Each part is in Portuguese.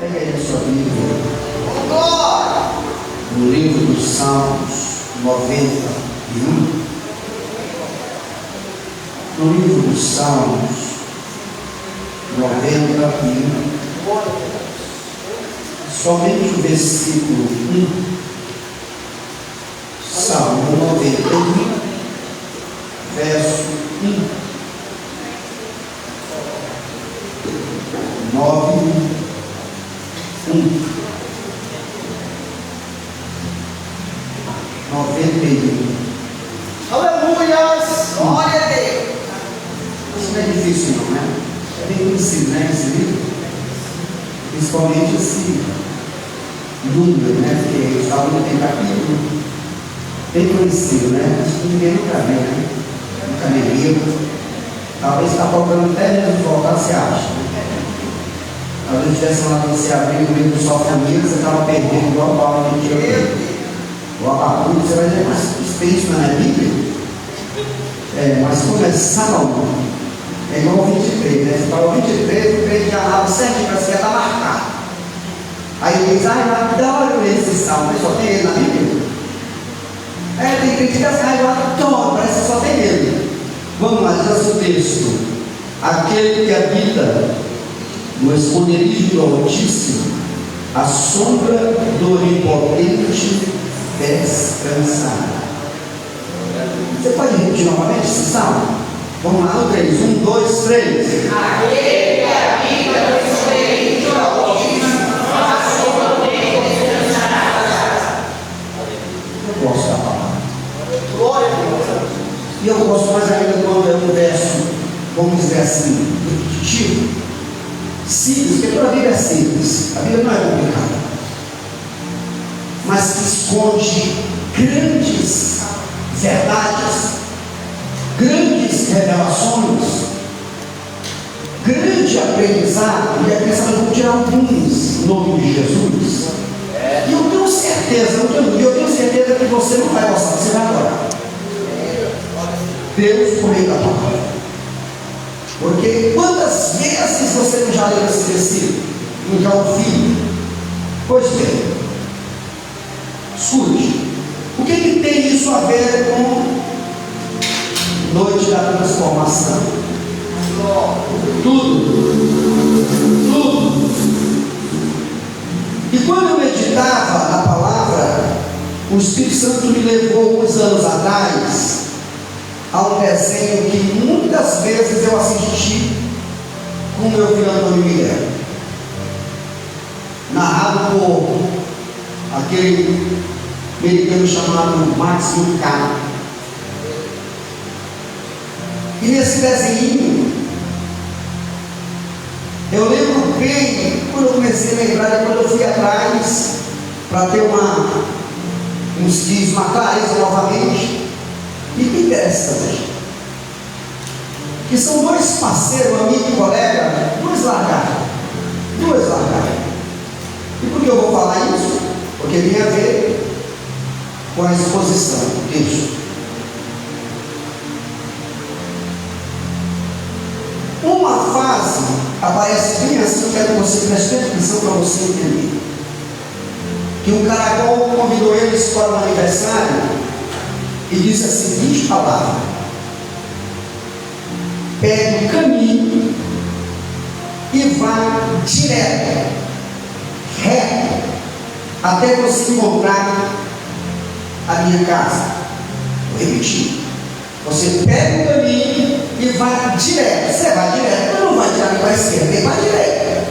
Pega aí a sua Bíblia. No livro dos Salmos 91. No livro dos Salmos 91. Somente o versículo 1. Salmo 91, verso 1. 91. Aleluias! Glória a Deus! Isso não é difícil não, né? É bem conhecido, né, esse livro? Principalmente esse número, né? Porque o Salmo tem capítulo bem conhecido, né? Acho que ninguém nunca vê, né? Nunca nem viu. Talvez está faltando até mesmo voltar, você acha, né? Talvez tivesse lá você abrir no meio do sol família, você estava perdendo igual a Paulo que tinha. O Abacuque, você vai dizer, mas isso tem isso na minha Bíblia? Mas como é Salmo, é igual ao 23, né? Você fala o 23, o crente já lava certinho, parece que já está marcado. Aí ele diz, eu adoro esse Salmo, mas só tem ele na Bíblia? Tem crente que assim, eu adoro, parece que só tem ele. Vamos lá, diz assim o texto: aquele que habita no esconderijo do Altíssimo, a sombra do Onipotente descansará. Você pode repetir novamente esse salmo? Vamos lá, no 3, 1, 2, 3. Aquele que habita no esconderijo do Altíssimo, a sombra do Onipotente descansará. Eu gosto da palavra. Glória a Deus. E eu gosto mais ainda quando é um verso, vamos dizer assim, repetitivo, simples, porque toda a Bíblia é simples, a Bíblia não é complicada, mas que esconde grandes verdades, grandes revelações, grande aprendizado. E aqui nós vamos tirar alguns em nome de Jesus. E eu tenho certeza que você não vai gostar, você vai adorar Deus por meio da palavra. Porque quantas vezes você não já leu esse versículo? Não já ouviu? Pois bem, escute. O que tem isso a ver com noite da transformação? Tudo. E quando eu meditava na palavra, o Espírito Santo me levou uns anos atrás a um desenho que muitas vezes eu assisti com o meu filho Antônio Miguel, narrado por aquele americano chamado Max Lucado. E nesse desenho eu lembro bem, quando eu comecei a lembrar, quando eu fui atrás para ter uns dias, uma clareza novamente. E que interessante, que são dois parceiros, amigo e colega, duas largadas. E por que eu vou falar isso? Porque tem a ver com a exposição do texto. Uma fase aparece bem assim, eu quero que você preste atenção para você entender. Que um caracol convidou eles para um aniversário e disse a seguinte palavra: pegue o caminho e vá direto, reto, até você encontrar a minha casa. Vou repetir: você pega o caminho e vai direto. Você vai direto, mas não vai tirar para a esquerda, nem para a direita,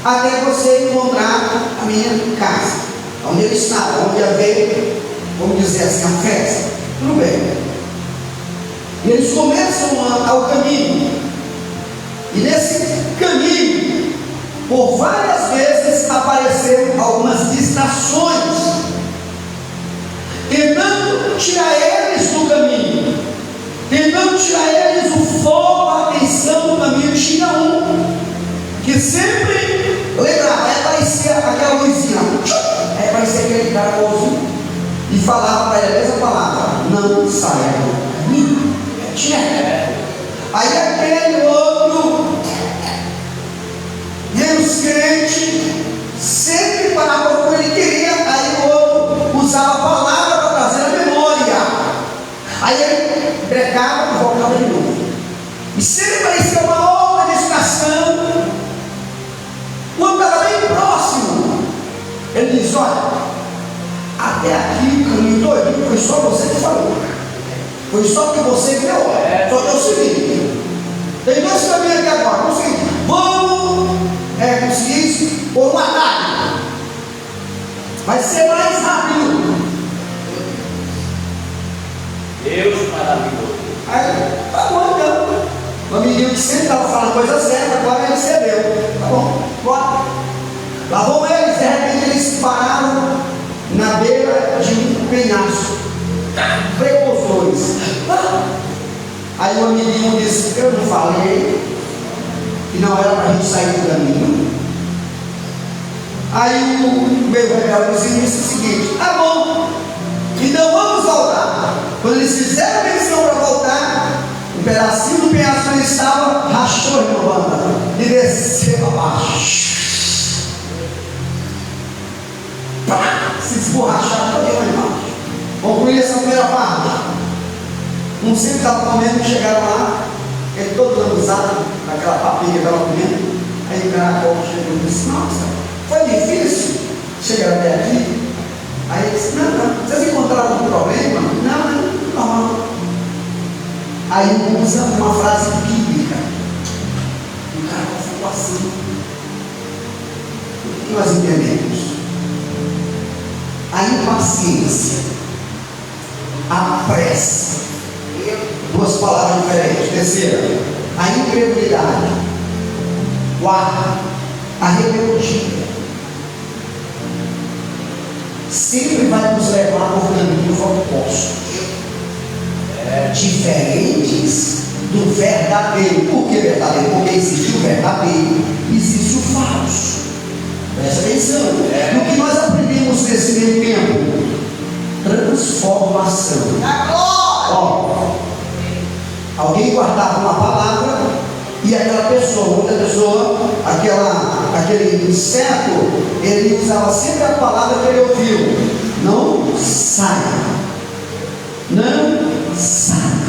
até você encontrar a minha casa, onde ele está, onde haver, vamos dizer assim, a festa. Tudo bem. E eles começam ao caminho. E nesse caminho, por várias vezes apareceram algumas distrações, tentando tirar eles do caminho, tentando tirar eles o foco, a atenção do caminho. Tinha um que sempre lembrava, aí aparecia aquela luzinha, aí aparecia aquele caracolzinho e falava para ele essa palavra: não saia do caminho. Aí aquele outro, e os crentes sempre parava como ele queria, aí o outro usava a palavra para trazer a memória. Aí ele pregava e voltava de novo. E sempre parecia uma outra distração. Quando estava bem próximo, ele diz: olha, até aqui o caminho todinho foi só você que falou. Foi só que você que deu ordem. Só que é o seguinte: tem dois caminhos aqui agora. É o seguinte, vamos conseguir isso por um atalho. Vai ser mais rápido. Deus maravilhoso. Aí, tá bom então. O amiguinho que sempre estava falando coisa certa, agora ele cedeu. Tá bom, bora. Lá vão eles, de repente eles pararam na beira de um penhasco. Freou os dois. Aí o amiguinho disse: eu não falei que não era para a gente sair do caminho. Aí o meu rebelde disse o seguinte: tá bom, então vamos voltar. Quando eles fizeram a menção para voltar, um pedacinho do penhasco que ele estava rachou a banda e desceu abaixo. Se desborrachar todo lá embaixo. Concluí essa primeira parte. Um sempre estava comendo, chegaram lá, ele todo lambuzado, naquela papinha que estava comendo. Aí o caracol chegou e disse: nossa, foi difícil chegar até aqui. Aí ele disse: não, vocês encontraram algum problema? Não. Aí usa uma frase bíblica. O caracol ficou assim. O que nós entendemos? A impaciência, a pressa, duas palavras diferentes. Terceira, a incredulidade. Quarta, a rebeldia. Sempre vai nos levar por caminhos opostos, diferentes do verdadeiro. Por que verdadeiro? Porque existe o verdadeiro, existe o falso. Presta atenção. No que nós aprendemos nesse meio tempo? Transformação. Ó, alguém guardava uma palavra e aquela pessoa, outra pessoa, aquele inseto, ele usava sempre a palavra que ele ouviu: não saia, não saia,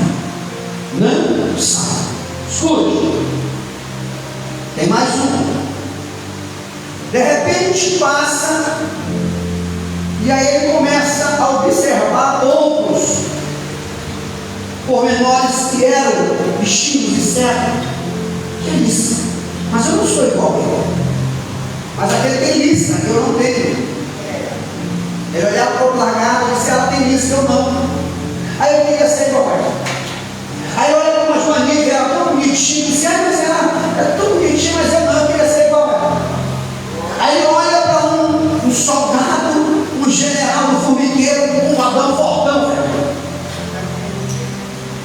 não saia. Escute, tem mais um. De repente passa, e aí ele começa a observar outros pormenores que eram bichinhos de certo. Que é isso? Mas eu não sou igual a ele. Mas aquele tem lista, eu não tenho. Ele olhava para o lagarto e disse: ela tem lista, eu não. Aí eu queria ser igual a ela. Aí eu olhava para uma joaninha que era tão bonitinha, e disse: mas ela é tão bonitinha, mas eu não, eu queria ser igual a ela. Aí ele olha para um soldado, um general, um formigueiro, um Adão fortão, velho.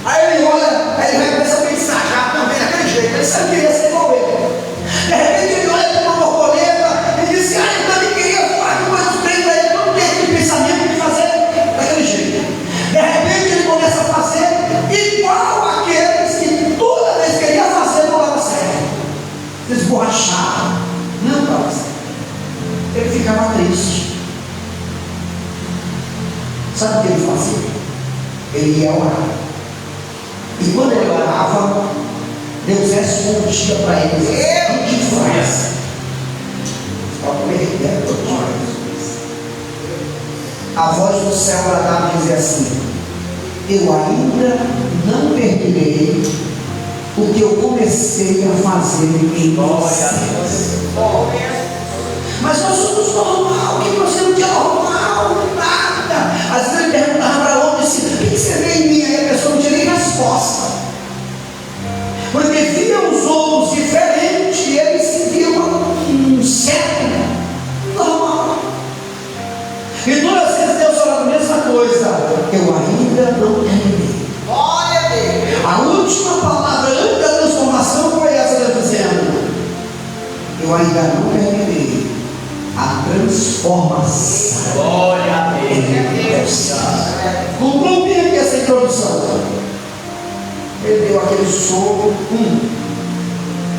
Aí ele olha, aí ele vai começar a pensar, já também daquele jeito, ele sabe que queria ser igual a ele. De repente ele olha para uma borboleta e diz: eu também queria voar com mais trem para ele, não tem aquele pensamento de fazer daquele jeito. De repente ele começa a fazer igual aqueles que toda vez que ele ia fazer não dava certo. Desborrachado, não dava certo. Ele ficava triste. Sabe o que ele fazia? Ele ia orar. E quando ele orava, Deus respondia para ele: o que faz? A voz do céu agradava e dizia assim: eu ainda não terminei o que eu comecei a fazer em vocês. Mas nós somos normal, que você não tinha normal, nada. Às vezes ele perguntava para outro assim: o que você vê em mim? Aí a pessoa não tinha nem resposta. Porque via os outros diferentes e eles se viam um certo normal. E todas as vezes Deus falava a mesma coisa: eu ainda não terminei. Glória a Deus. A última palavra antes da transformação foi essa, Deus dizendo: eu ainda não terminei a transformação. Glória a Deus. Concluí aqui essa introdução. Ele deu aquele soco,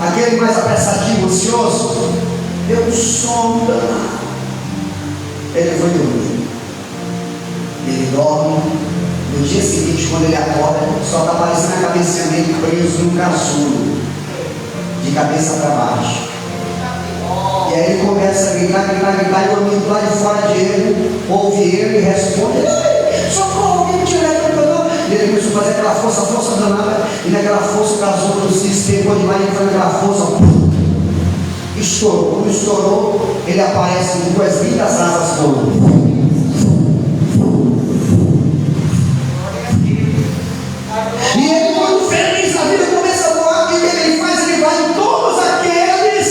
aquele mais apressadinho, ansioso. deu um sono danado. Ele foi dormir. Ele dorme. No dia seguinte, quando ele acorda, só está parecendo a cabeça dele preso num casulo, de cabeça para baixo. E aí ele começa a gritar, e o amigo lá de fora de ele ouve ele e responde: socorro, alguém me tira daqui, e ele começou a fazer aquela força danada, e naquela força o casulo se espelhou demais, ele foi naquela força, estourou. Quando estourou, ele aparece com as lindas asas todas. E ele, muito feliz, a vida começa a voar. E o que ele faz? Ele vai em todos aqueles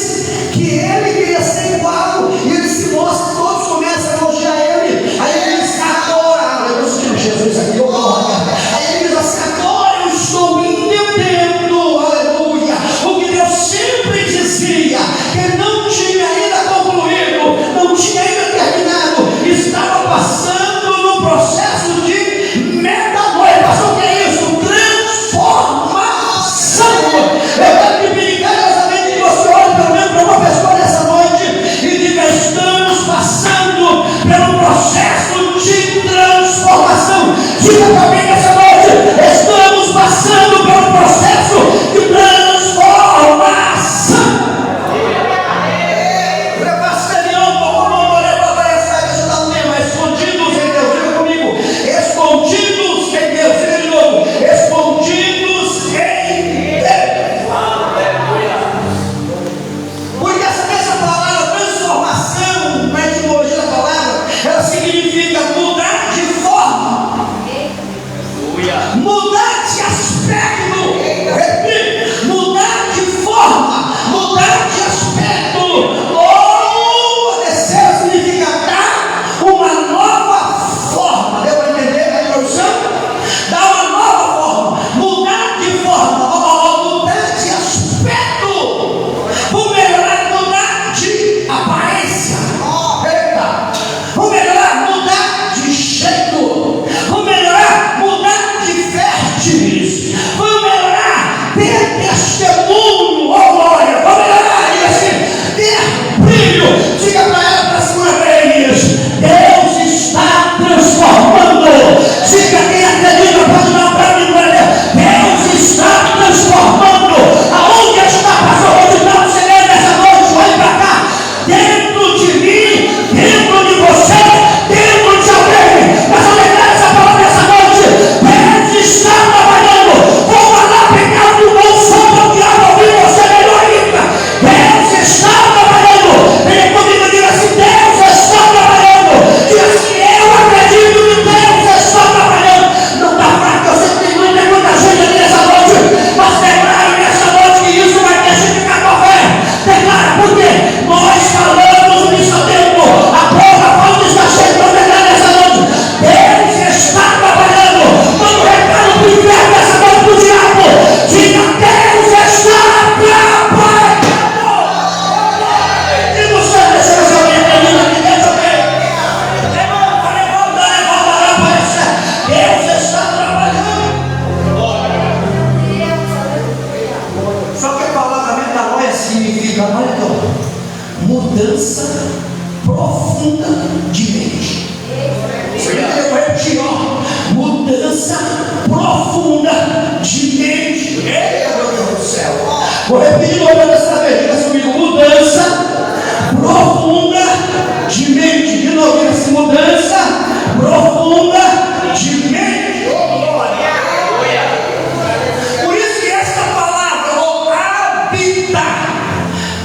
que ele queria ser igual, e ele se mostra, todos começam a elogiar ele. Aí ele diz: agora, eu sou Jesus aqui, aí ele diz assim: agora eu estou entendendo, aleluia, o que Deus sempre dizia, que ele não tinha ainda concluído, não tinha ainda terminado, estava passando no processo de metanoia. Pastor, o que é isso? Transformação. Eu quero que perigosamente que você olhe pelo menos para uma pessoa nessa noite e diga: estamos passando pelo processo de transformação. Diga também nessa noite: estamos passando pelo processo de transformação. Deixa eu dar um tema: escondidos em Deus. Diga comigo: escondidos em Deus. Diga de novo: escondidos em Deus. Porque essa palavra transformação, na etimologia da palavra, ela significa mudar de forma, mudar de aspecto, mudar de forma, mudar de aspecto. Ou descer significa dar uma nova forma. Deu para entender a introdução? Dar uma nova forma, mudar de forma, mudar de aspecto, vou melhorar, mudar de aparência. Eita! Vou melhorar, mudar de jeito. Vou melhorar, mudar de férteis. Vou melhorar, ter testemunho, ó glória. Vou melhorar, diga assim, ter brilho. Diga para ela, para cima para eles: Deus está transformando. Diga quem acredita, pode dar para mim, Deus está transformando. Aonde está, pastor? Onde está o Senhor nessa noite? Olhe para cá. Dentro de mim, dentro de você, dentro de alguém. Mas eu declaro essa palavra nessa noite: Deus está trabalhando. Vou falar pegado do bom som do diabo ouvir você melhor ainda. Deus está trabalhando. Vem comigo e diga assim: Deus está trabalhando. Diga assim: eu acredito que Deus está trabalhando. Não está fraco, eu sei que tem muita gente aqui nessa noite, mas declara nessa noite que isso vai testificar tua fé. Declara, porque nós falamos o que sabemos, a prova falta está cheia. Então declara nessa noite: Deus está trabalhando. Manda um recado para o inferno nessa noite, para o diabo. Diga: Deus está trabalhando. E você deixa essa minha menina aqui dentro também. Levanta, aparece. Deus está trabalhando. Só que a palavra metanoia significa, olha então, mudança profunda de mente. Eu vou repetir, ó: mudança profunda de mente. Meu Deus do céu. Vou repetir uma vez essa vez. Diga comigo: mudança profunda de mente. De novo, diga assim: mudança profunda de mente. Por isso que essa palavra, ou habitar,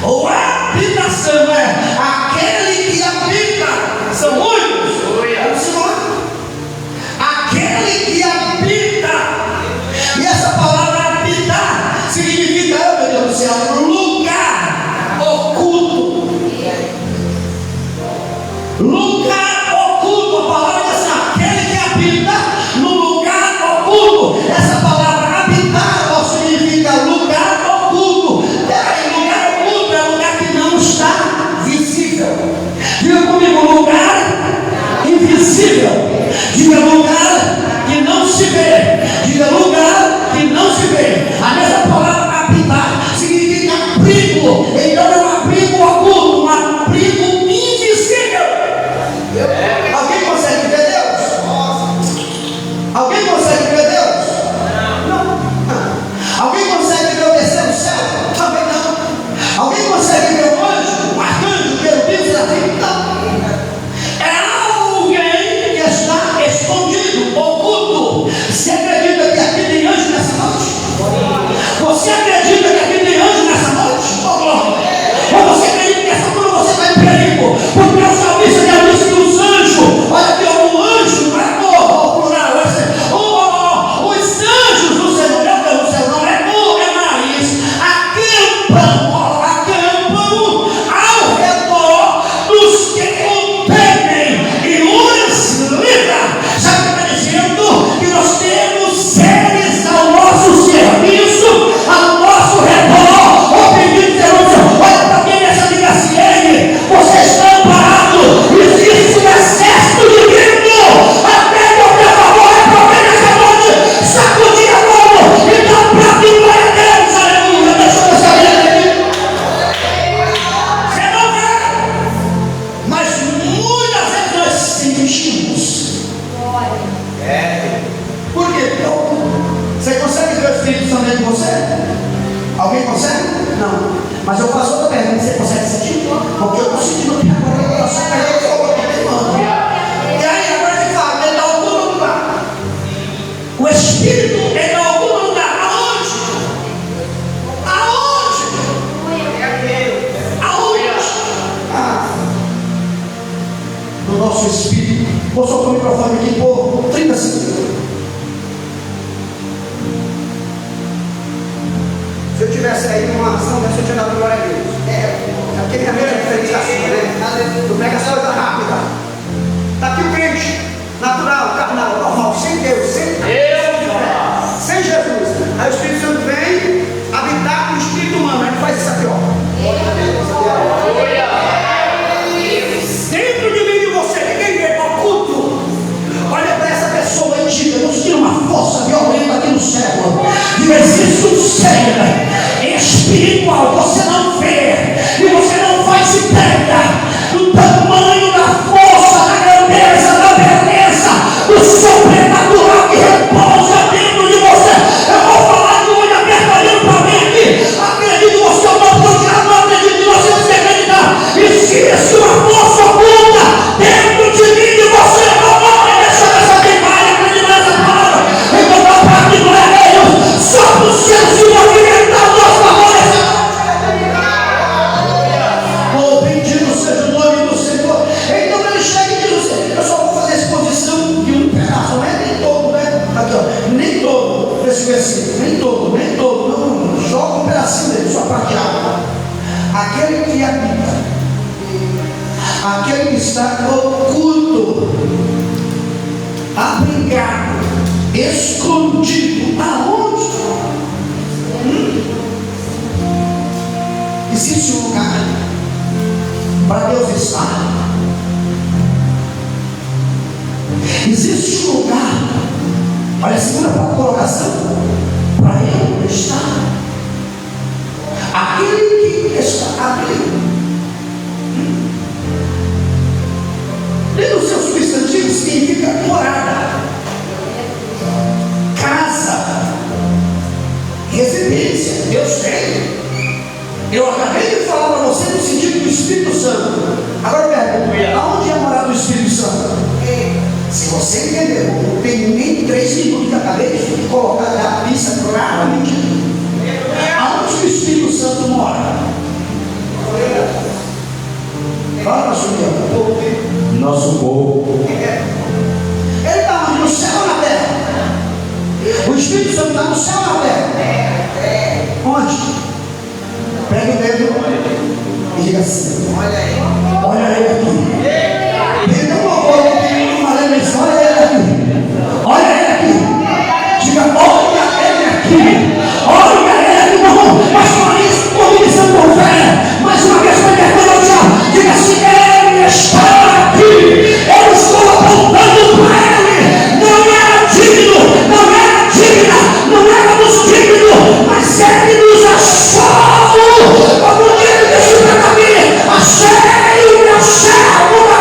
ou habitação, é aquele que habita. São muitos. Vamos lá. Aquele que habita. E essa palavra habitar significa, meu Deus do céu, lugar oculto. Lugar oculto. A palavra diz assim: aquele que habita no lugar oculto. Essa palavra habitar ó, significa lugar oculto. Peraí, lugar oculto é lugar que não está visível. Diga comigo: lugar invisível. Diga: lugar que não se vê. Diga: lugar que não se vê. A mesma palavra habitar significa abrigo. Então é um abrigo oculto, uma microfone aqui por 30 segundos. Se eu tivesse aí numa ação dessa, eu tinha dado glória a Deus. Porque minha mente é diferente assim, né? Tu pega as coisas rápidas. Está aqui o crente, natural, carnal, normal, sem Deus, sem Jesus. Aí o Espírito Santo vem habitar com o Espírito humano. Ele faz isso aqui, ó. Dentro de mim e você, ninguém vê, oculto. Olha para essa pessoa e diga: Deus tira uma força violenta aqui no céu. E existe um ser espiritual, você não vê, e você não faz ideia do tamanho da força, da grandeza, da beleza, do sobrenatural que repousa dentro de você. Eu vou falar de olho aberto olhando para mim aqui. Acredito em você, eu não estou tirando, não acredito em você, você acreditar. Existe uma força oculta dentro de mim e de você. Não vai deixar essa queimada, acredito nessa palavra. Então dá para que glória a Deus. Só para o céu se movimentar o nosso favor. Oh, bendito seja o nome do Senhor. Então ele chega e diz assim: eu só vou fazer a exposição de um pedaço, não é nem todo, né? Aqui, ó, nem todo, esse versículo, nem todo, não, joga um pedacinho dele, só parte água. Aquele que habita, aquele que está oculto, abrigado, escondido, aonde? Existe um lugar para Deus estar. Existe um lugar, olha a segunda colocação, para Ele estar. Aquele que está abrindo. E no seu substantivo significa morada, casa, residência. Deus tem. Eu acabei de falar para você no sentido do Espírito Santo. Agora eu pergunto: aonde é a morada do Espírito Santo? Se você entendeu, não tem nem 3 minutos que eu acabei de colocar a pista claramente. Aonde o Espírito Santo mora? Fala, Julião. Nosso povo. Ele está onde? No céu ou na terra? O Espírito Santo está no céu ou na terra? Onde? Pega o dedo e diga assim: olha ele aqui. Perdão o louvor, não tem nenhuma lenda, mas olha ele aqui. Olha ele aqui. Diga: olha ele aqui. Olha ele aqui, meu irmão. Mas com isso, convicção com fé. Mais uma vez, para perguntar, diga assim: ele está aqui. Eu estou apontando para ele. Não era digno, não era digna, não éramos dignos, mas ele nos achou. Como ele disse para mim: achei o meu servo da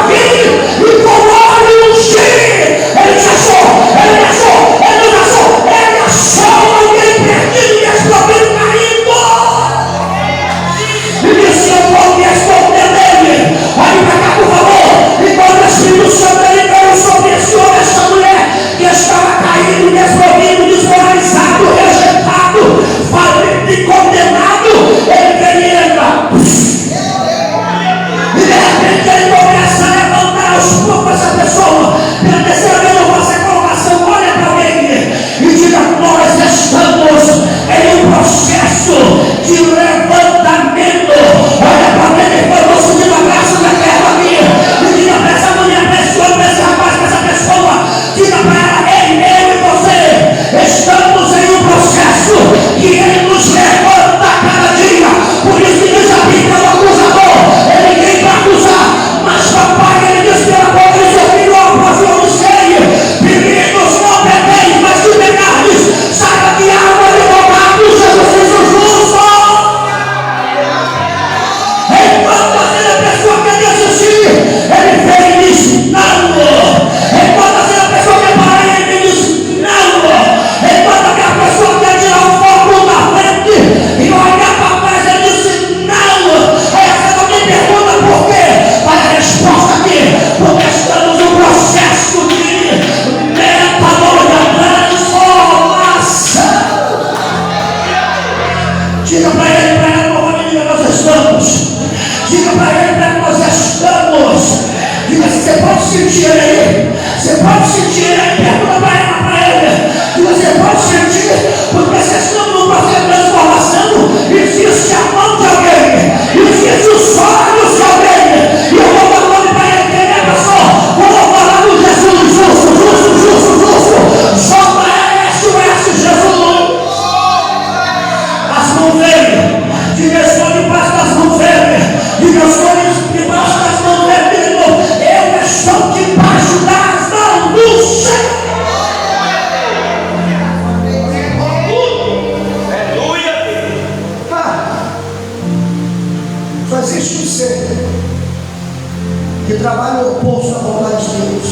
que trabalha o oposto à vontade de Deus.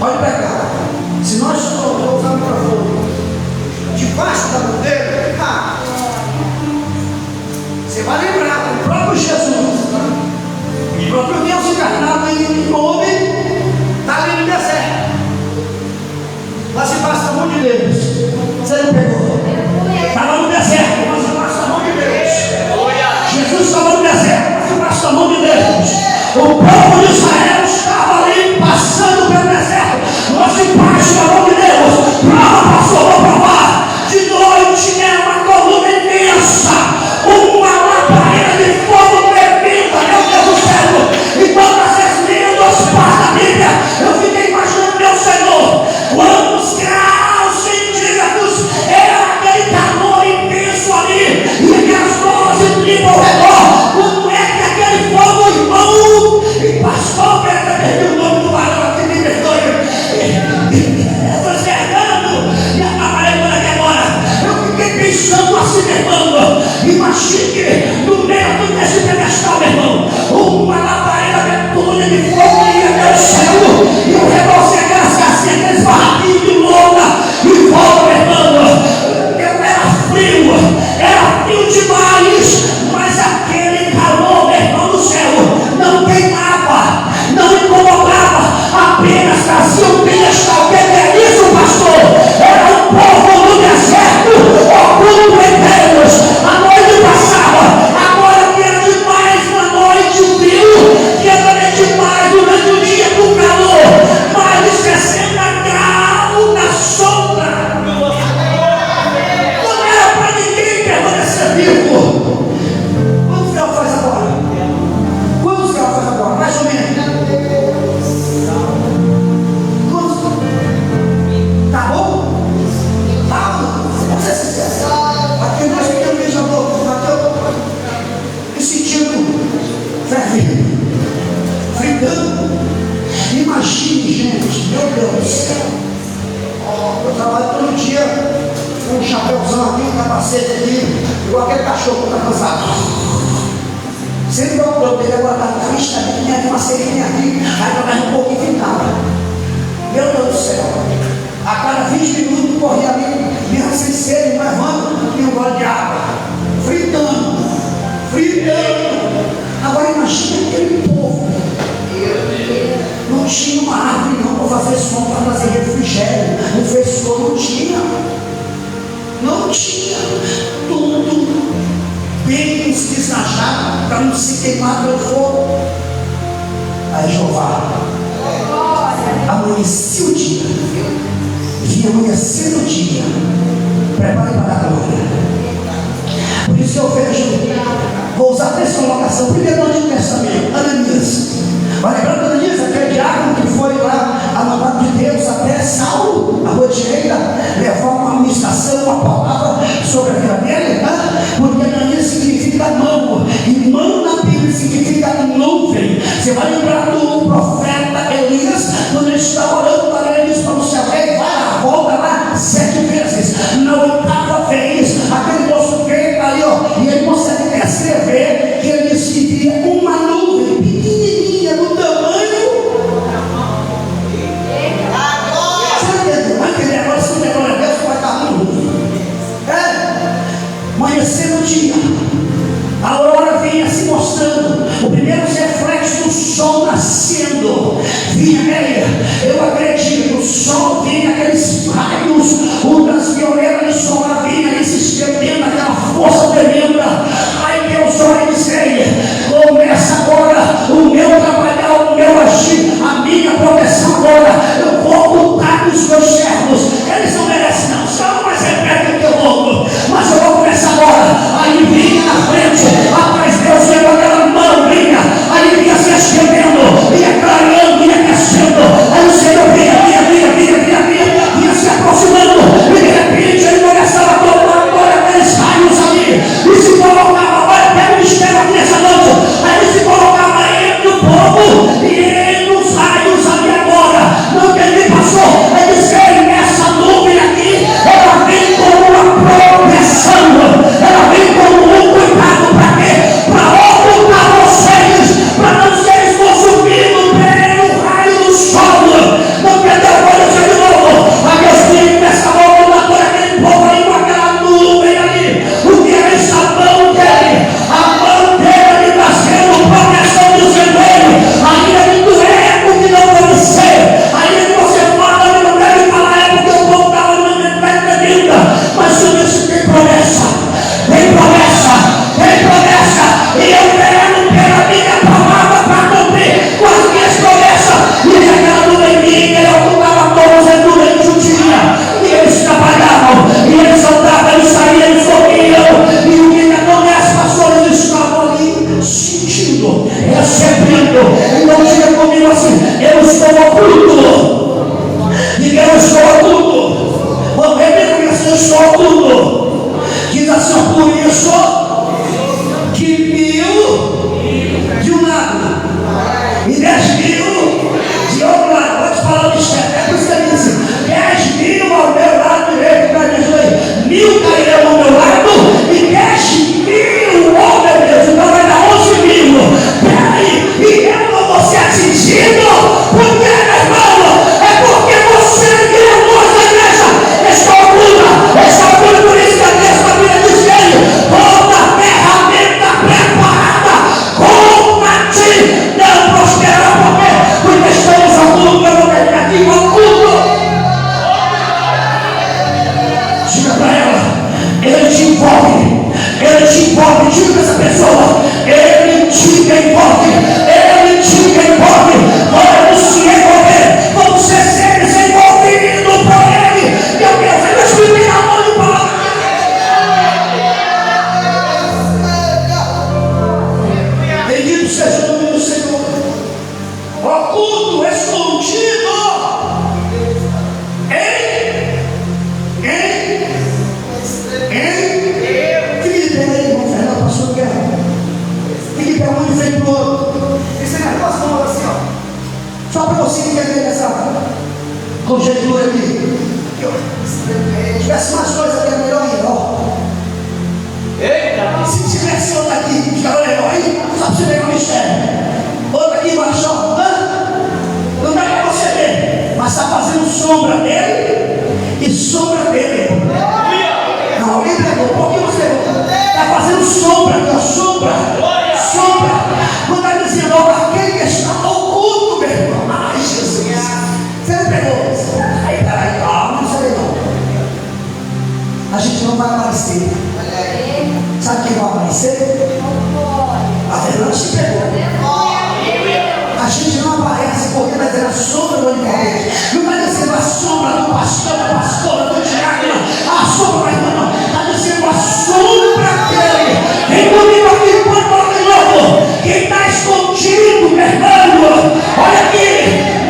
Olha para cá. Se nós usamos o microfone debaixo da mão dele, você vai lembrar do próprio Jesus, o próprio Deus encarnado em homem, está ali no deserto. Mas debaixo da mão de Deus. Você não pegou? Estava no deserto, mas debaixo da mão de Deus. Jesus estava no deserto, mas debaixo da mão de Deus. O povo de Israel estava ali passando pelo deserto, mas debaixo da mão de Deus. Prova, pastor, vou provar. De noite era uma coluna imensa, uma labareda de fogo tremenda, meu Deus do céu. E quando vocês lendo as partes da Bíblia, eu fiquei imaginando, meu Senhor, quantos graus centígrados era aquele calor imenso ali, e aquelas bolas de trigo ao redor. Quando é que aquele fogo, irmão, e pastor, perdi o nome do varão aqui, me perdoe. Estou enxergando e amarelando aqui agora. Eu fiquei pensando assim, meu irmão. Imagine no meio desse pedestal, meu irmão, uma labareda betônica de fogo que ia até o céu, e o redor sem aquelas casinhas, aqueles barraquinhos de lona e fogo, meu irmão. Era frio demais, mas aquele calor, meu irmão do céu, não queimava, não incomodava, apenas trazia um pedestal. O que é isso, pastor? Era um povo no deserto, oculto em Deus. A noite passava, agora que era demais na noite o frio, que era demais durante o dia com calor, mais de 60 graus na sombra. Não era para ninguém permanecer vivo. Quantos graus faz agora? Quantos graus faz agora? Mais ou menos. Tá bom? Tá. Vamos ser sinceros. Aqui nós ficamos beijando a boca. Me sentindo fervendo, fritando. Imagine, gente, meu Deus do céu. Eu trabalho todo dia com um chapéuzão aqui, um capacete aqui, igual aquele cachorro que está cansado. Sempre que eu dele agora está triste, tinha uma serinha aqui, aí eu mais um pouquinho ficava. Meu Deus do céu. A cada 20 minutos corria ali, mesmo sem sede, levando e um gole de água. Fritando. Agora imagina aquele povo. Não tinha uma árvore não para fazer som, para fazer refrigério. Não fez som, não tinha. Tudo bem desnajado para não se queimar pelo fogo. Aí Jeová amanhecia o dia, vinha amanhecer o dia, prepare para a glória. Por isso eu vejo, vou usar três colocações. Primeiro no Antigo Testamento, Ananias. Vai lembrar do Ananias, aquele diácono que foi lá, mandado de Deus até Saulo, a rotineira, levar uma ministração, uma palavra sobre a vida dele, porque Ananias significa mão, e mão na Bíblia significa nuvem. Você vai lembrar do profeta Elias, quando ele está orando para ele, diz para o céu, ele vai lá, volta lá 7 vezes, na 8ª vez, aquele moço veio ali, e ele consegue descrever que ele disse que via uma nuvem pequenininha no tamanho. Amanhecendo o dia, a aurora vinha se mostrando, o primeiro reflexo do sol nascendo, vinha nele. Eu acredito, o sol vinha, aqueles raios, das violetas de sol, vinha ali se estendendo, aquela força tremenda. Aí Deus olha e diz: começa agora o meu trabalhar, o meu agir, a minha proteção agora. Eu vou lutar com os meus servos, eles não merecem não, são mais rebeldes do que o outro, mas eu vou começar agora. Aí vinha na frente, atrás Deus levou aquela mão, vinha, aí vinha se estendendo, ia clareando, ia crescendo. recebendo. Então diga comigo assim: eu estou oculto. Diga: eu estou oculto. Vamos repetir assim: eu estou oculto. Diz assim: por isso que 1000 de um lado e 10.000 de outro lado. Pode falar o mistério. É por isso que ele disse: 10.000 ao meu lado direito, para dizer, 1.000 cairão ao meu lado e 10.000, oh meu Deus, então vai dar 11.000. Peraí, e eu não vou ser atingido, porque, meu irmão, é porque você que é voz da igreja está oculta, por isso que a mesma Bíblia diz que ele, toda ferramenta preparada contra ti não prosperará, porque estamos ocultos. Eu vou terminar aqui oculto. Diga para ela: ele te envolve, diga para essa pessoa: ele te envolve, vamos se envolver, vamos ser seres envolvidos por ele. Meu Deus, ele vai subir na mão de Paulo. Bendito seja o nome do Senhor. Oculto, escondido. Fique de pé aí, irmão Fernando, pastor Guerra. Fique de pé, um de frente pro outro. Esse negócio não assim, ó. Só para você entender essa conjectura aqui. Se tivesse mais coisa aqui, é melhor ainda, ó. Eita! Se tivesse outra aqui, ficava legal aí, só para você pegar o mistério. Outra aqui embaixo, ó. Não dá para você ver, mas está fazendo sombra dele e sombra dele. Não, alguém pegou, um pouquinho você pegou. Está fazendo sombra aqui, ó. Sombra. Quando está dizendo, ó, aquele que está oculto, meu irmão. Ai, Jesus. Você não pegou? Aí, peraí, calma, não sei não. A gente não vai aparecer. Sabe quem vai aparecer? A Fernanda se pegou. A gente não aparece porque vai ter a sombra do onipresente. Não vai dizendo a sombra do pastor, da pastora, do diácono, a sombra, não. Está dizendo a sombra dele. Vem comigo aqui, pode falar de novo. Quem está escondido, meu irmão, olha aqui,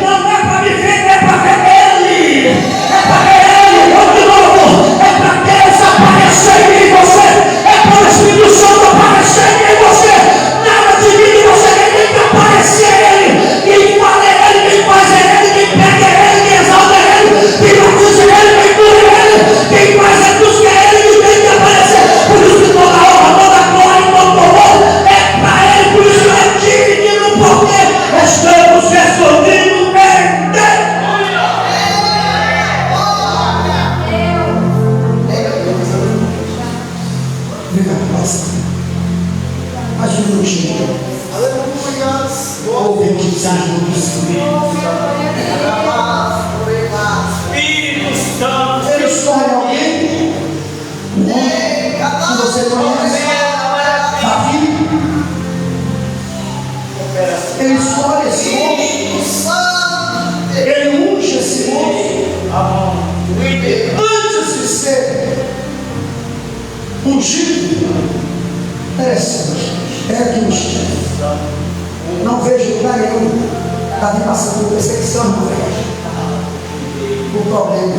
não é para me ver, é para ver ele. É para ver ele, vamos de novo. É para Deus aparecer em você. É para o Espírito Santo aparecer em você. Nada de mim que você tem que aparecer ele. Quem fala é ele, quem faz é ele, quem pega é ele, quem exalta é ele, quem batiza é ele, quem cura é ele, quem faz é busca é ele, que tem que aparecer. Por isso que toda honra, toda glória, todo louvor é para ele. Por isso é digno, porque estamos escondidos em Deus. Vem cá, próximo. Mais um minutinho. Ouve o que está no Espírito Santo. Ele escolhe alguém, um homem que você conhece, Davi. Ele escolhe esse homem, ele unge esse homem. Antes de ser ungido, interessante, é aqui o Espírito. Não vejo lugar nenhum Davi passando por perseguição, não vejo. Por problema,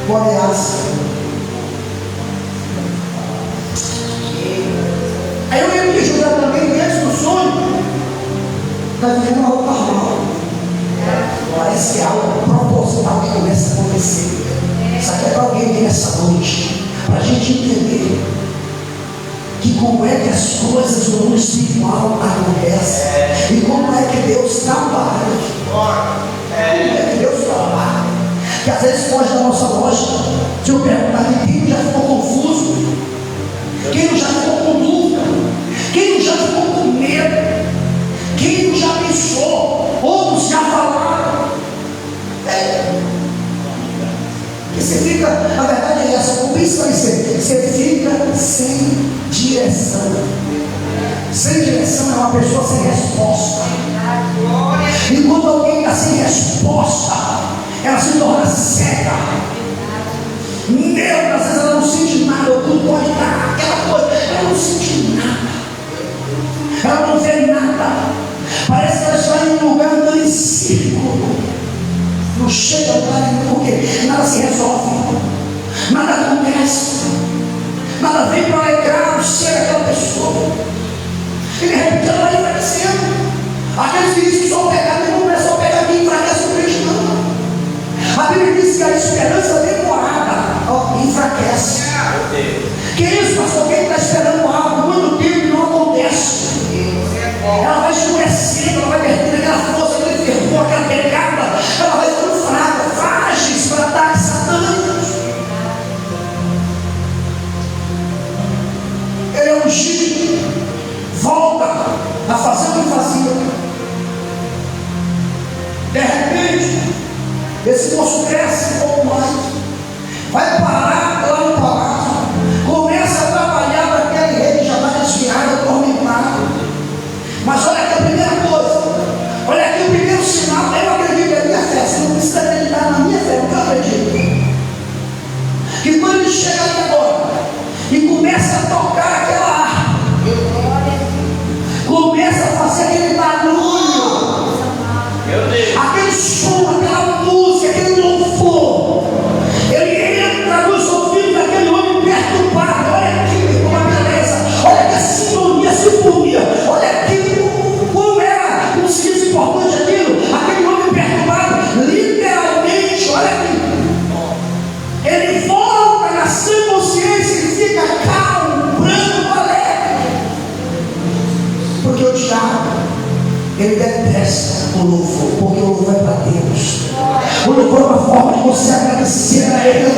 por ameaça. Aí eu lembro de Judá também, antes do sonho, está vivendo uma roupa normal. Parece que é algo proposital que começa a acontecer. Isso aqui é para alguém aqui nessa noite, para a gente entender que como é que as coisas do mundo espiritual acontecem e como é que Deus trabalha. Como é que Deus trabalha? Que às vezes foge da nossa lógica. Se eu perguntar de quem já ficou confuso, quem não já ficou com dúvida, quem não já ficou com medo, quem não já pensou, outros já falaram. Que você fica, a verdade é essa, como isso vai ser, você fica sem direção. Sem direção é uma pessoa sem resposta. E quando alguém está sem resposta, ela se torna cega. Neutra, às vezes ela não sente nada, ou tudo pode dar aquela coisa, ela não sente nada. ela não vê nada, parece que ela está em um lugar andando em círculo, não chega a lugar nenhum, porque nada se resolve, nada acontece, nada vem para alegrar o ser daquela pessoa. E de repente ela vai enfraquecendo. Aqueles que dizem que só o pecado não é só o pecado que enfraquece o crente, não. A Bíblia diz que a esperança demorada enfraquece. Que isso, pastor? Quem está esperando algo muito tempo e não acontece? Ela vai escurecendo, ela vai perdendo aquela força, aquele fervor, aquela pegada, ela vai ficando fraca, frágeis para ataques satânicos. Ele é ungido, volta a fazer o que fazia. De repente, esse moço cresce um pouco mais, vai parar lá no palácio, começa a trabalhar para aquele rei que já está desviado, atormentado. Mas olha aqui a primeira coisa, olha aqui o primeiro sinal. Eu acredito que é a minha fé, você não precisa acreditar na minha fé, porque eu acredito que quando ele chega ali agora e começa a tocar aquela harpa, começa a fazer aquele barulho, aquele som, aquela música, aquele louvor, ele entra nos ouvidos daquele homem perturbado. Olha aqui como a beleza, olha que a sinfonia, olha aqui como era um sentido importante aquilo, aquele homem perturbado, literalmente, olha aqui, ele volta na sua consciência e fica calmo, branco, alegre, porque o diabo, ele detesta o louvor, porque o louvor é para Deus. O louvor é uma forma de você agradecer a Ele,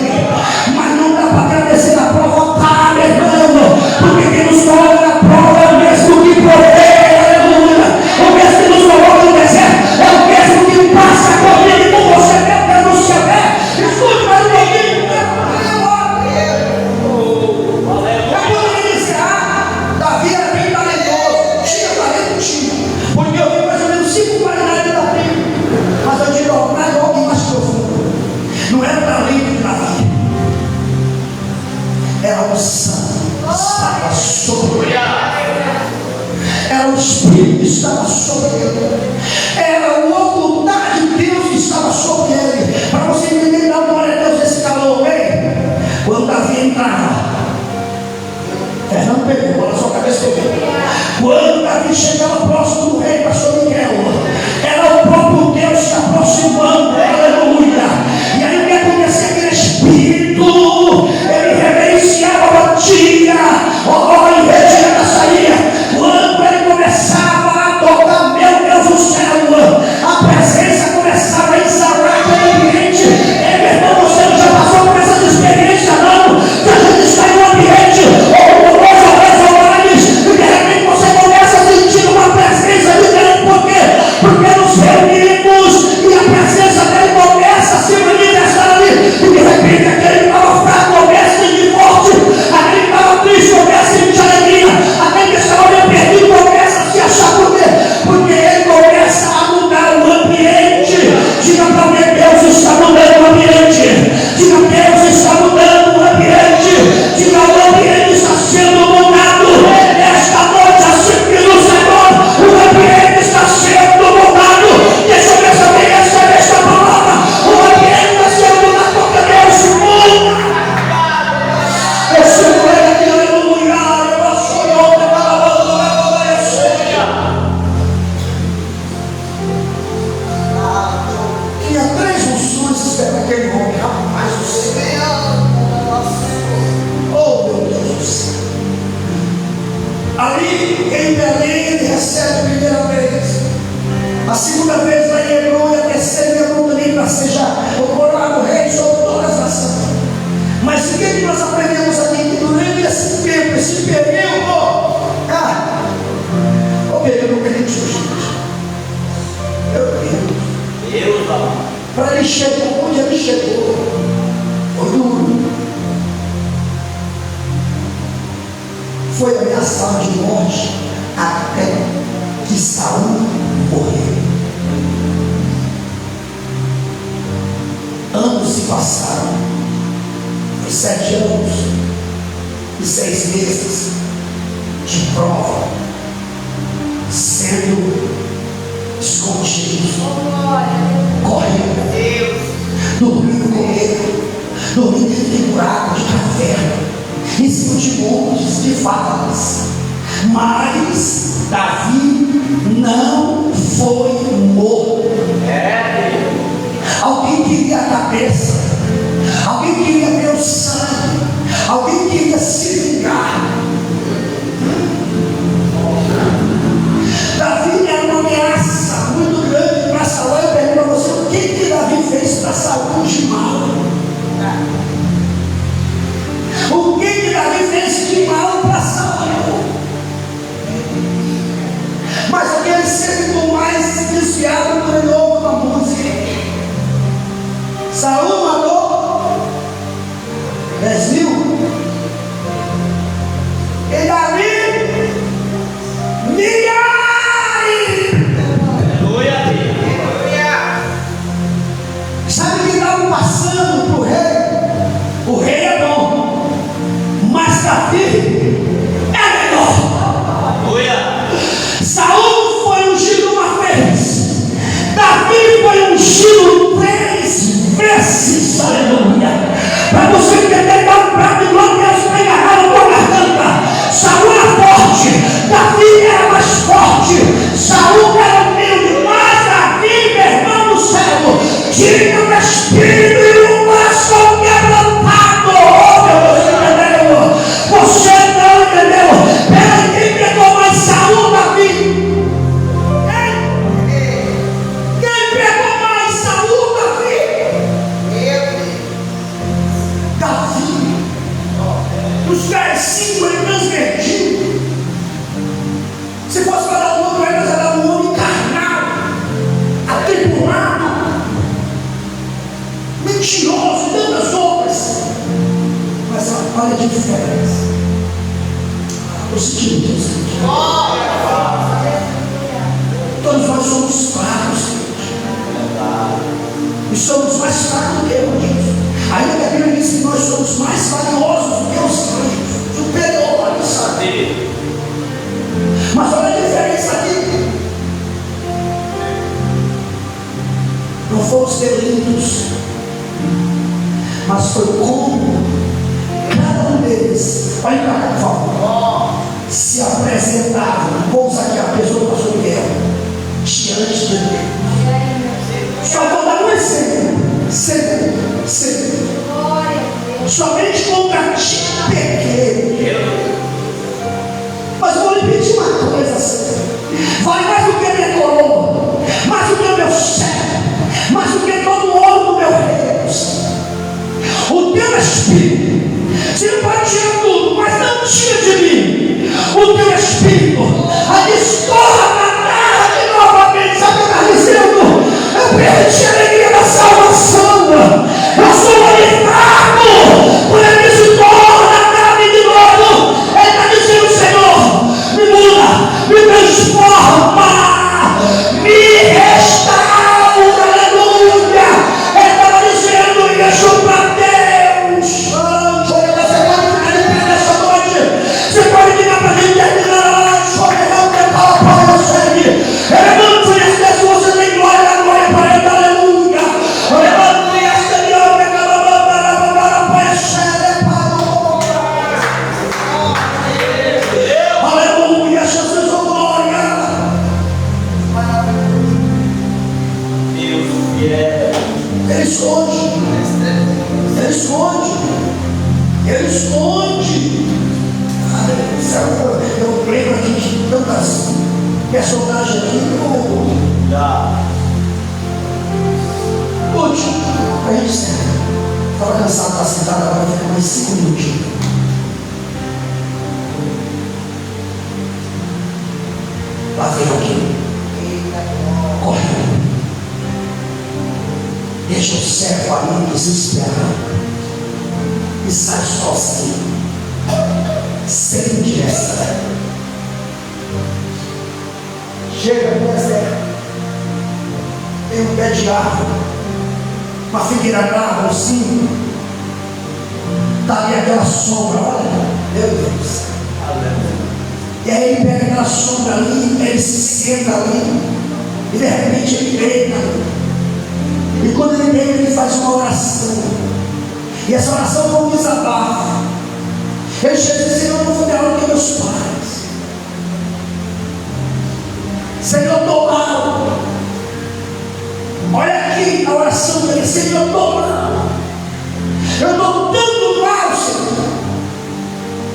mas não dá para agradecer na prova, tá, meu irmão? Porque quem nos coloca na prova é o mesmo que provê, aleluia. O mesmo que nos coloca no deserto é o mesmo que passa comigo com você, meu Deus do céu. Escute mais um pouquinho, eu poderia dizer, Davi era bem talentoso, tinha talento, tinha, porque eu vi mais ou menos 5 qualidades da Bíblia, mas eu digo algo mais profundo. Não era talento de Davi, era a unção que estava sobre ele, era o Espírito que estava sobre ele, era o ocultar de Deus que estava sobre ele. Para você entender, dá glória a Deus esse calor, ok? Quando Davi entrava, Fernando pegou, olha só a cabeça dele. Quando Davi chegava próximo do rei, pastor Miguel, era o próprio Deus se aproximando, aleluia. E aí o que acontecia? Aquele Espírito, ele reverenciava a batia, em retirada saía. Quando ele começava a tocar, meu Deus do céu, a presença começava a exalar aquele ambiente. Meu irmão, você não já passou por essas experiências, não? Que a gente está em um ambiente, ou e de repente você começa a sentir uma presença diferente. Por quê? Porque nos reunimos e a presença dele começa a se manifestar ali, e de repente aquele que estava fraco começa a sentir forte, aquele que estava triste começa a sentir alegria, aquele que estava meio perdido começa a se achar. Por quê? Porque ele começa a mudar o ambiente. Diga para alguém: Deus está mudando o ambiente. Diga: Deus está mudando o ambiente. Diga: o ambiente está sendo mudado. Esta noite, assim que no Senhor, o ambiente está sendo mudado. Deixa eu ver se alguém recebe esta palavra. O ambiente está sendo mudado porque Deus muda. Eu seguro aqui, aleluia. Eu sou outra palavra, eu sou. Tinha 3 unções esperando aquele homem. Rapaz do céu. Oh, meu Deus do céu. Ali em Belém ele recebe a primeira vez, a segunda vez lá em Hebron, e a terceira em Hebron também, para ser já o coroado rei sobre todas as nações. Mas o que nós aprendemos aqui? Que durante esse tempo, esse período, o período crítico, gente, meu Deus, para ele chegar onde ele chegou, foi duro. Foi ameaçado de morte até que Saul morreu. Anos se passaram, foi 7 anos, 6 meses de prova, sendo escondidos, correndo, dormindo com ele, dormindo dentro de buracos de caverna, em cima de montes, de valas. Mas Davi não foi morto. Alguém queria a cabeça, alguém queria ver o sangue, alguém queria se vingar. Davi era uma ameaça muito grande para Saul. Eu pergunto para você, o que Davi fez para Saul de mal? O que Davi fez de mal para Saul? Mas aquele sempre mais desviado ganhou uma música. Saul matou 10.000 e Davi milhares. Sabe o que estava passando para o rei? O rei é bom, mas Davi é melhor. Saul foi ungido uma vez, Davi foi ungido 3 vezes, aleluia. Para você entender, dá um prato de glória, Deus vai agarrar na tua garganta. Saul era forte, Davi era mais forte. Saul era humilde, mas Davi, meu irmão do céu, tinha um espírito e um coração quebrantado. Oh, meu Deus, entendeu? Você não entendeu? Peraí, quem pegou mais Saul, Davi? Quem pegou mais Saul, Davi? Davi, os versinhos ele transvertiu. Se fosse para o outro, ele era um homem carnal, atribulado, mentiroso, tantas outras. Mas olha a diferença. Eu senti Deus aqui. Todos nós somos fracos, e somos mais fracos do que anjos. Ainda que a Bíblia diz que nós somos mais valiosos do que os anjos, superiores, sabe? Mas olha a diferença aqui. Não foram os delitos, mas foi como cada um deles, olha para cá, por favor, se apresentavam. Pousa aqui a pessoa do pastor Miguel diante de Deus. Só vou dar um exemplo. Segundo. Somente contra ti pequei. Mas eu vou lhe pedir uma coisa assim. Vale mais do que minha coroa, mais do que o meu céu, mais do que todo o ouro do meu reino. O teu espírito, você não pode tirar tudo, mas não tira de mim o teu espírito. A escorra na tarde novamente. Sabe o que eu estava dizendo? Eu perdi a alegria da salvação. Eu sou livrado por ele se torna carne de novo. Ele está dizendo, Senhor, me muda, me transforma, me restaura, aleluia. Ele estava dizendo, e deixou para Deus. Você pode ficar de pé nessa noite. Você pode ligar para a gente e terminar. Levante as pessoas, você tem glória para ele, aleluia. Levante as aleluia, Jesus, oh glória. Ele esconde. Eu lembro aqui de tantas personagens aqui. Último, a gente estava cansado de estar sentado, agora fica mais 5 minutinhos. Lá vem alguém, correndo. Deixa o servo ali desesperado e sai sozinho, sem direção. Chega no deserto, tem um pé de árvore, uma figueira brava, um cinto, está ali aquela sombra, olha, meu Deus. E aí ele pega aquela sombra ali, ele se senta ali, e de repente ele deita. E quando ele deita, ele faz uma oração. E essa oração foi um desabafo. Ele chega e diz: Senhor, eu não vou dar que meus pais. Senhor, eu estou mal. Olha aqui a oração dele: Senhor, eu estou mal. Eu estou tanto mal, Senhor.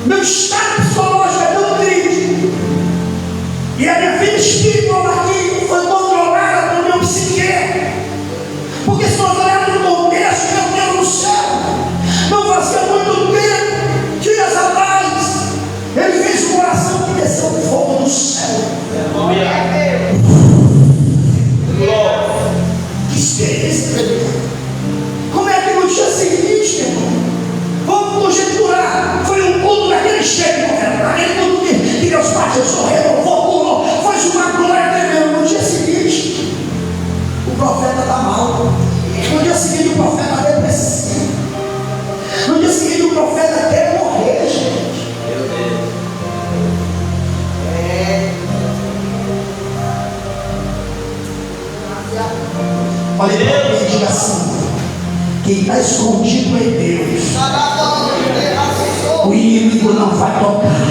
Meu estado psicológico é tão crítico. E a minha vida espiritual aqui foi controlada pelo meu psique. Porque se nós olharmos no contexto, meu Deus do céu, não fazia muito tempo, dias atrás, ele fez um coração que desceu o fogo do céu. Que experiência tremenda. Como é que no dia seguinte, irmão, vamos conjecturar, foi um culto daquele cheio, aquele culto que Deus batizou, renovou, pulou, faz uma glória tremenda. No dia seguinte, o profeta está mal. No dia seguinte, o profeta está depressivo. No dia seguinte, o profeta quer morrer, gente. Olha, Deus diz assim: quem está escondido em Deus, o inimigo não vai tocar.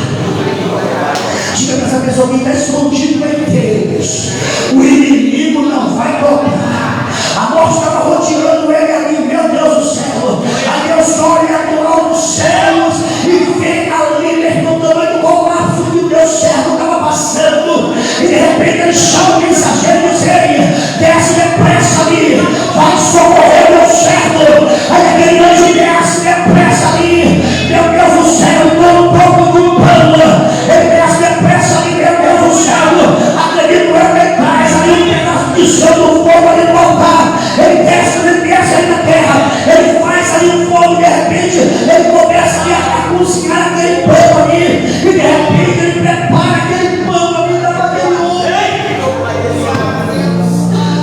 Diga para essa pessoa: quem está escondido em Deus, o inimigo não vai tocar. A morte estava rodeando ele ali, meu Deus do céu. Aí Deus olha do alto dos céus e vê ali, no tamanho do colapso que o Deus servo estava passando. E de repente ele chama o mensageiro e diz: ei, desce depressa ali, vai socorrer meu servo. Aí aquele anjo desce depressa ali, meu Deus do céu, todo o povo do pano. Ele desce depressa ali, meu Deus do céu. Acredito eu que ele traz ali um pedaço de chão do fogo ali no altar. Ele desce ali na terra, ele faz ali um fogo, de repente ele começa ali a cozinhar aquele pão ali, e de repente ele prepara aquele pão ali naquele ovo.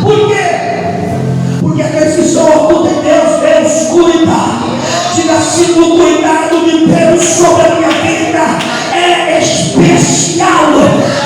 Por quê? Porque aqueles que são ocultos em Deus, Deus cuida. Diga assim: o cuidado de Deus sobre a minha vida é especial.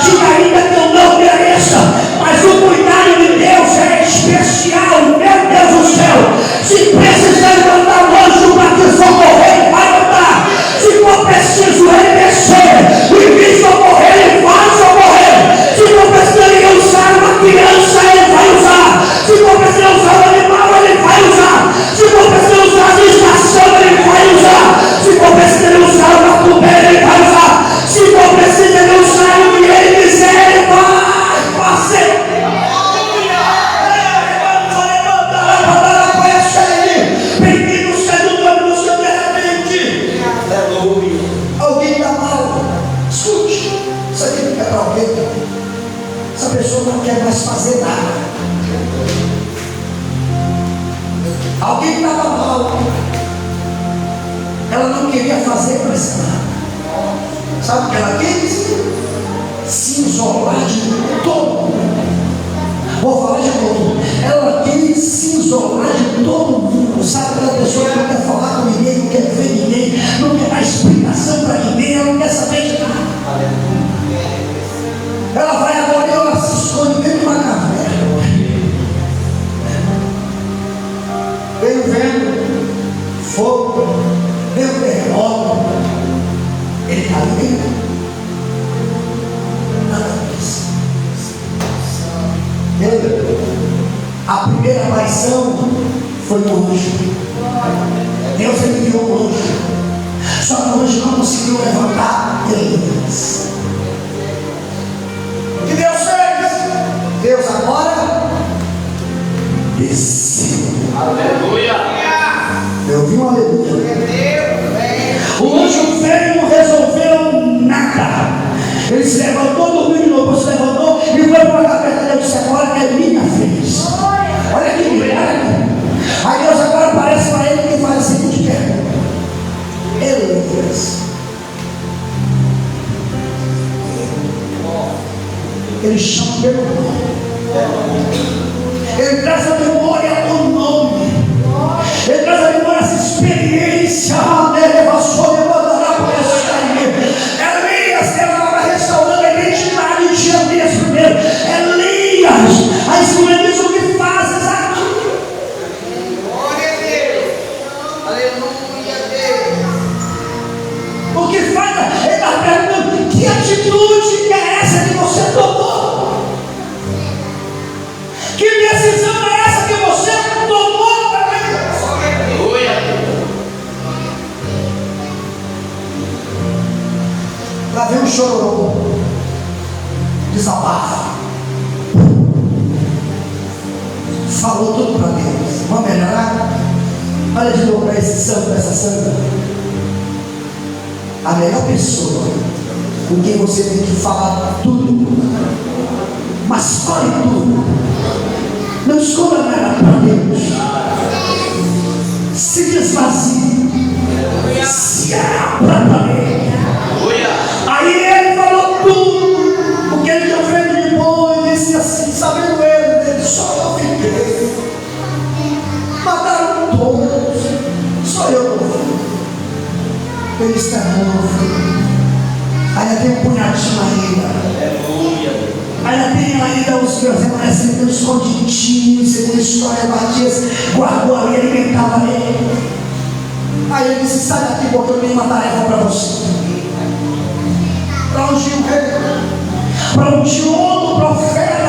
Diga: ainda que eu não mereça, mas o cuidado de Deus é especial. Meu Deus do céu, se precisar mandar um anjo para te socorrer, ele vai mandar. Se for preciso ele descer e vir socorrer, ele vai socorrer. Se for preciso ele usar uma criança, ele vai usar. Se for preciso usar um animal, ele vai usar. Se for preciso usar a estação, ele vai usar. Se for preciso ele usar uma tubeira, ele vai usar. Se for preciso ele usar o que ele quiser, ele vai fazer. Bendito seja o nome do Senhor. De repente, alguém está mal. Escute, isso aqui é para alguém. Essa pessoa não quer mais fazer nada. Alguém estava mal. Ela não queria fazer mais nada. Sabe o que ela quis? Se isolar de todo mundo. Vou falar de novo. Ela quis se isolar de todo mundo. Sabe aquela pessoa que não quer falar com ninguém, não quer ver ninguém, não quer dar explicação para ninguém, ela não quer saber de nada. Ela vai agora e ela se esconde dentro de uma caverna. Veio vento, fogo, veio terremoto. Ele está ali dentro. Nada disso. A primeira aparição foi um anjo. Deus enviou um anjo. Só que o anjo não conseguiu levantar Elias. O que Deus fez? Deus agora desceu. Aleluia. Eu vi um aleluia. O anjo veio e não resolveu nada. Ele se levantou, dormiu de novo, se levantou e foi para a caverna. Deus disse: agora é minha vez. Olha aqui, olha. Aí Deus agora aparece para ele e faz a seguinte pergunta: Elias. Ele chama pelo nome. Ele traz a memória o nome. Ele traz a memória essa experiência. Elias, Deus agora restaurou chororô. Desabafa. Falou tudo para Deus. Vamos melhorar? Olha de novo para esse santo, para essa santa. A melhor pessoa com quem você tem que falar tudo, mas fale tudo. Não esconda nada para Deus. Se desvazie. Se abra Ele. Aí ele falou tudo o que ele tinha feito de bom e disse assim, sabendo ele, só eu fiquei. Mataram todos, só eu não fui. Ele está novo. Ainda tem um punhadinho ainda. Ainda tem ainda os meus remanescentes escondidinhos, segundo a história, Matias guardou ali, alimentava ele. Aí ele disse, sai daqui, porque eu tenho uma tarefa para você. Para ungir o rei, para ungir outro profeta